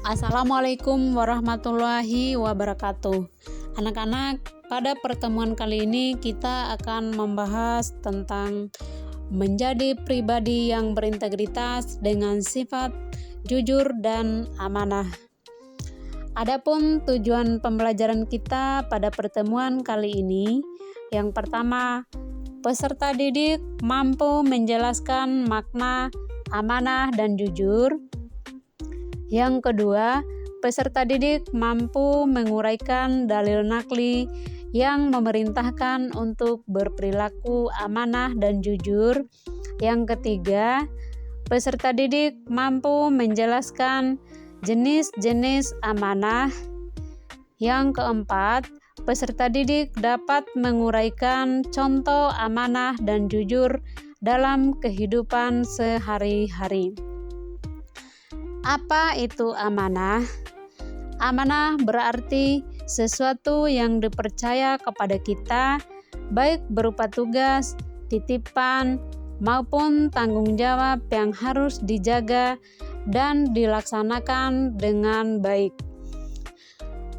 Assalamualaikum warahmatullahi wabarakatuh. Anak-anak, pada pertemuan kali ini kita akan membahas tentang menjadi pribadi yang berintegritas dengan sifat jujur dan amanah. Adapun tujuan pembelajaran kita pada pertemuan kali ini, yang pertama, peserta didik mampu menjelaskan makna amanah dan jujur. Yang kedua, peserta didik mampu menguraikan dalil nakli yang memerintahkan untuk berperilaku amanah dan jujur. Yang ketiga, peserta didik mampu menjelaskan jenis-jenis amanah. Yang keempat, peserta didik dapat menguraikan contoh amanah dan jujur dalam kehidupan sehari-hari. Apa itu amanah? Amanah berarti sesuatu yang dipercaya kepada kita, baik berupa tugas, titipan, maupun tanggung jawab yang harus dijaga dan dilaksanakan dengan baik.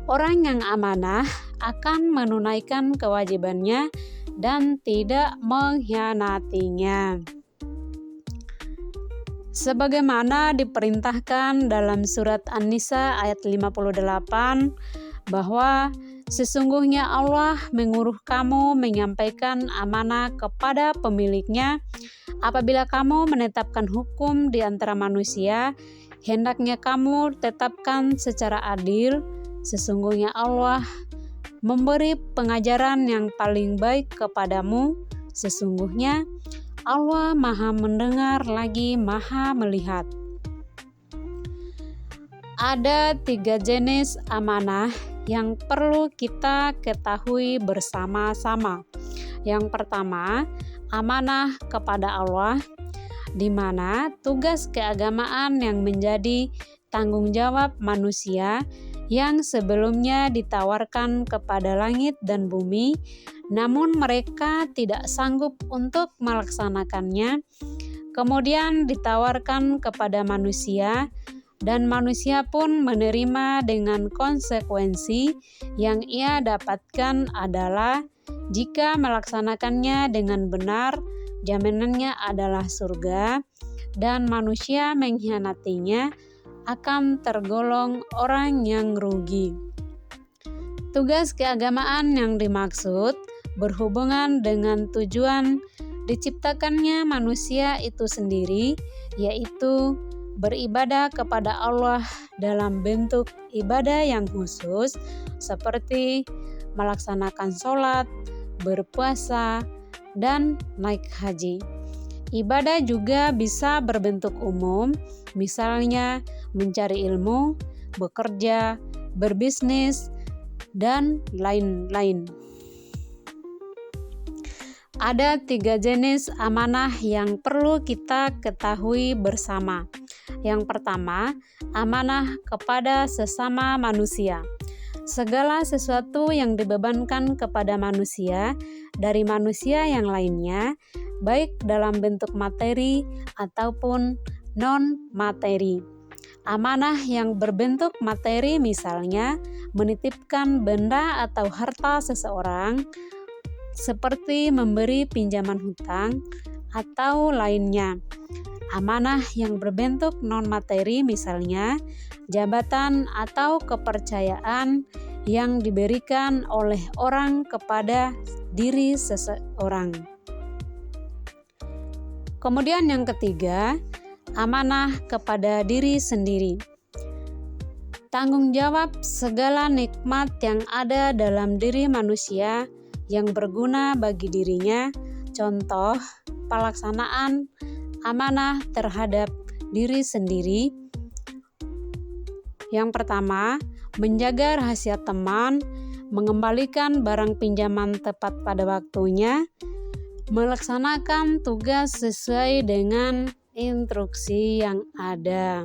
Orang yang amanah akan menunaikan kewajibannya dan tidak mengkhianatinya. Sebagaimana diperintahkan dalam surat An-Nisa ayat 58 bahwa sesungguhnya Allah menyuruh kamu menyampaikan amanah kepada pemiliknya. Apabila kamu menetapkan hukum di antara manusia, hendaknya kamu tetapkan secara adil. Sesungguhnya Allah memberi pengajaran yang paling baik kepadamu. Sesungguhnya Allah Maha Mendengar lagi Maha Melihat. Ada 3 jenis amanah yang perlu kita ketahui bersama-sama. Yang pertama, amanah kepada Allah, di mana tugas keagamaan yang menjadi tanggung jawab manusia yang sebelumnya ditawarkan kepada langit dan bumi, namun mereka tidak sanggup untuk melaksanakannya, kemudian ditawarkan kepada manusia, dan manusia pun menerima dengan konsekuensi yang ia dapatkan adalah jika melaksanakannya dengan benar, jaminannya adalah surga, dan manusia mengkhianatinya akan tergolong orang yang rugi. Tugas keagamaan yang dimaksud berhubungan dengan tujuan diciptakannya manusia itu sendiri, yaitu beribadah kepada Allah dalam bentuk ibadah yang khusus seperti melaksanakan sholat, berpuasa, dan naik haji. Ibadah juga bisa berbentuk umum, misalnya mencari ilmu, bekerja, berbisnis, dan lain-lain. Ada 3 jenis amanah yang perlu kita ketahui bersama. Yang pertama, amanah kepada sesama manusia. Segala sesuatu yang dibebankan kepada manusia dari manusia yang lainnya, baik dalam bentuk materi ataupun non-materi. Amanah yang berbentuk materi misalnya menitipkan benda atau harta seseorang, seperti memberi pinjaman hutang atau lainnya. Amanah yang berbentuk non-materi misalnya jabatan atau kepercayaan yang diberikan oleh orang kepada diri seseorang. Kemudian yang ketiga, amanah kepada diri sendiri. Tanggung jawab segala nikmat yang ada dalam diri manusia yang berguna bagi dirinya, contoh pelaksanaan amanah terhadap diri sendiri. Yang pertama, menjaga rahasia teman, mengembalikan barang pinjaman tepat pada waktunya, melaksanakan tugas sesuai dengan instruksi yang ada.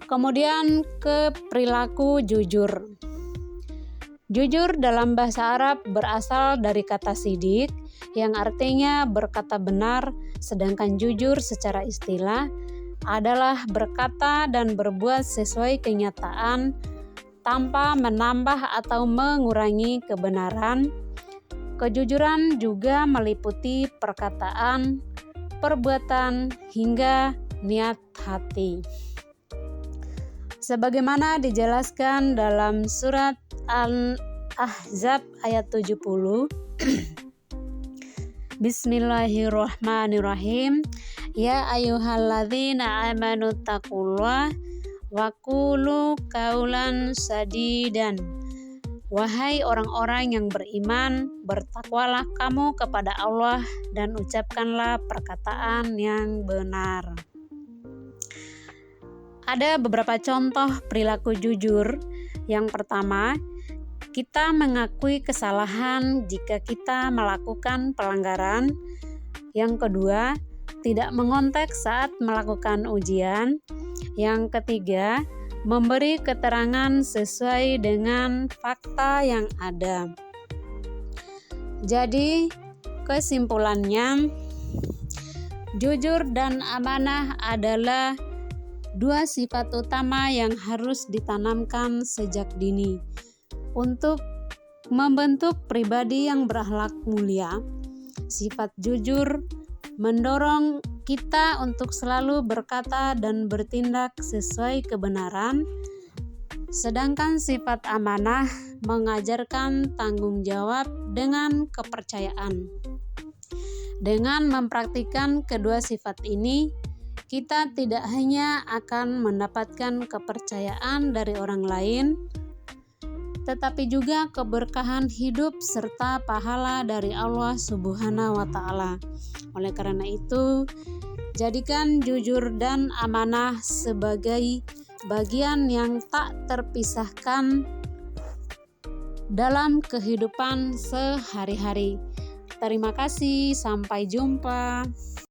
Kemudian ke perilaku jujur. Jujur dalam bahasa Arab berasal dari kata sidik yang artinya berkata benar, sedangkan jujur secara istilah adalah berkata dan berbuat sesuai kenyataan tanpa menambah atau mengurangi kebenaran. Kejujuran juga meliputi perkataan, perbuatan, hingga niat hati. Sebagaimana dijelaskan dalam surat Al-Ahzab ayat 70. Bismillahirrahmanirrahim. Ya ayyuhalladzina amanu taqullah wa qulu qaulan sadidan. Wahai orang-orang yang beriman, bertakwalah kamu kepada Allah dan ucapkanlah perkataan yang benar. Ada beberapa contoh perilaku jujur. Yang pertama, kita mengakui kesalahan jika kita melakukan pelanggaran. Yang kedua, tidak mengontek saat melakukan ujian. Yang ketiga, memberi keterangan sesuai dengan fakta yang ada. Jadi, kesimpulannya, jujur dan amanah adalah dua sifat utama yang harus ditanamkan sejak dini untuk membentuk pribadi yang berakhlak mulia. Sifat jujur mendorong kita untuk selalu berkata dan bertindak sesuai kebenaran, sedangkan sifat amanah mengajarkan tanggung jawab dengan kepercayaan. Dengan mempraktikkan kedua sifat ini, kita tidak hanya akan mendapatkan kepercayaan dari orang lain, tetapi juga keberkahan hidup serta pahala dari Allah Subhanahu wa Ta'ala. Oleh karena itu, jadikan jujur dan amanah sebagai bagian yang tak terpisahkan dalam kehidupan sehari-hari. Terima kasih, sampai jumpa.